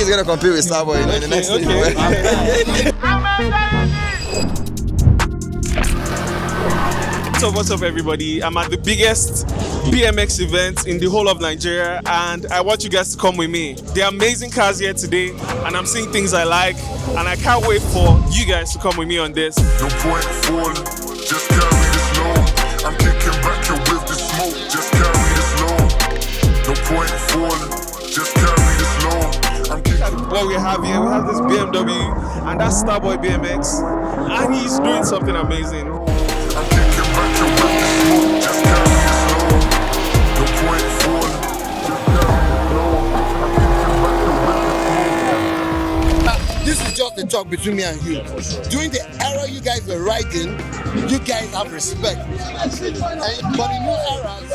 is gonna compete with Starboy in the next thing. What's up everybody? I'm at the biggest BMX event in the whole of Nigeria and I want you guys to come with me. There are amazing cars here today and I'm seeing things I like and I can't wait for you guys to come with me on this. No point falling, just carry this load. I'm kicking back here with the smoke, just carry this load. No point falling, just carry this load. I'm kicking. What we have here, we have this BMW and that's Starboy BMX and he's doing something amazing. Just carry this load. No point falling. This is just a talk between me and you. During the era you guys were riding, you guys have respect. But in new eras,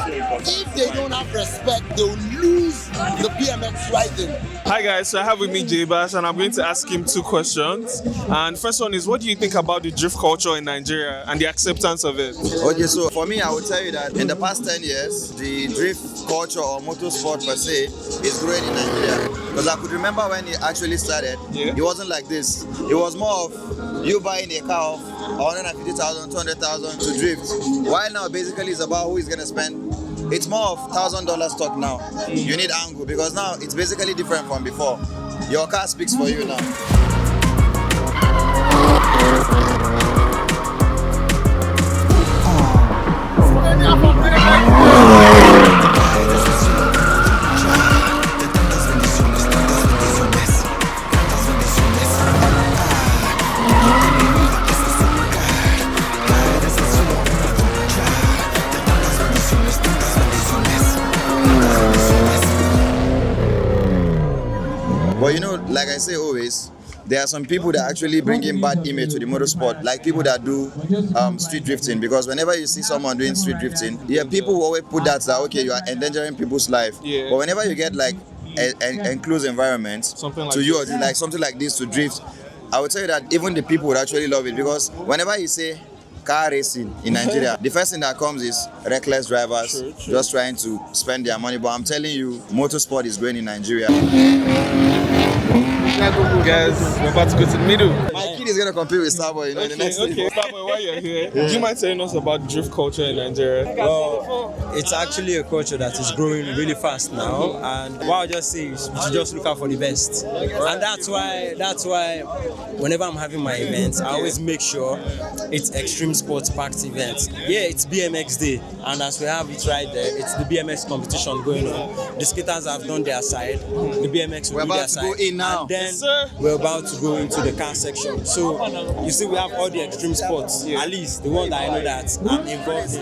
if they don't have respect, they'll lose the BMX riding. Hi guys, so I have with me J-Bass and I'm going to ask him two questions. And first one is, what do you think about the drift culture in Nigeria and the acceptance of it? Okay, so for me, I would tell you that in the past 10 years, the drift culture or motorsport per se is growing in Nigeria. Because I could remember when it actually started, it wasn't like this. It was more of you buying a car of 150,000, 200,000 to drift. While now, basically, it's about who is going to spend. It's more of $1,000 stock now. You need angle because now it's basically different from before. Your car speaks for you now. But you know, like I say always, there are some people that actually bring in bad image to the motorsport, like people that do street drifting. Because whenever you see someone doing street drifting, people will always put that okay, you are endangering people's life. But whenever you get like an enclosed environment Something like this to drift, I would tell you that even the people would actually love it. Because whenever you say car racing in Nigeria, the first thing that comes is reckless drivers just trying to spend their money. But I'm telling you, motorsport is growing in Nigeria. Guys, we're about to go to the middle. My kid is going to compete with Starboy, the next thing. Starboy, while you're here, do you mind telling us about drift culture in Nigeria? Well, it's actually a culture that is growing really fast now, and what I'll just say is you should just look out for the best. And that's why whenever I'm having my events, I always make sure it's extreme sports packed events. Yeah, it's BMX day, and as we have it right there, it's the BMX competition going on. The skaters have done their side, the BMX will do their side. We're about to go in now. And then we're about to go into the car section. So you see, we have all the extreme sports, at least the one that I know that I'm involved in.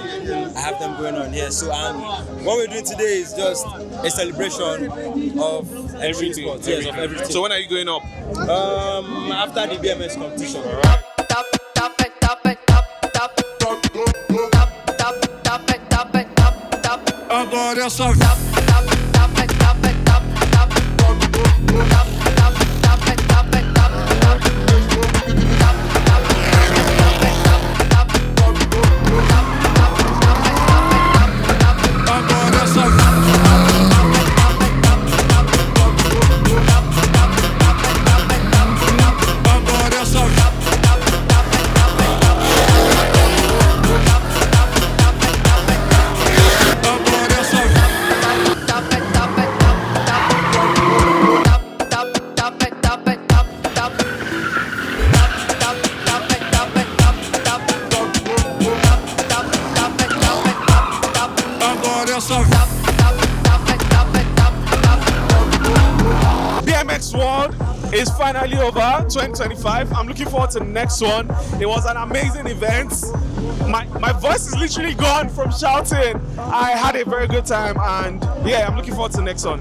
I have them going on here. So what we're doing today is just a celebration of extreme sports. Yes, of everything. So when are you going up? After the BMX competition. BMX World is finally over, 2025. I'm looking forward to the next one. It was an amazing event. My voice is literally gone from shouting. I had a very good time and yeah, I'm looking forward to the next one.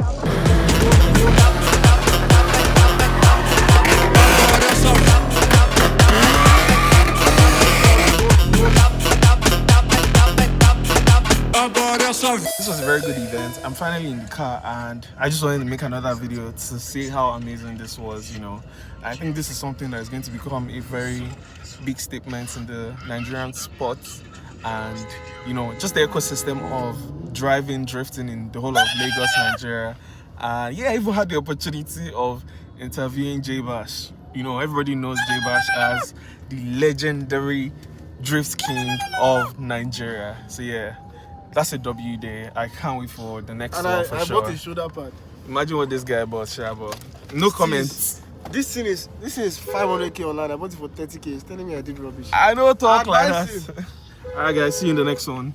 This was a very good event. I'm finally in the car and I just wanted to make another video to see how amazing this was, you know. I think this is something that is going to become a very big statement in the Nigerian sport and, you know, just the ecosystem of driving, drifting in the whole of Lagos, Nigeria. Yeah, I even had the opportunity of interviewing J Bash. You know, everybody knows J Bash as the legendary drift king of Nigeria. So yeah, that's a W day. I can't wait for the next one for sure. I bought a shoulder pad. Imagine what this guy bought, Shabo. No comments. This thing is 500k online. I bought it for 30k. He's telling me I did rubbish. I don't talk like that. Alright guys, see you in the next one.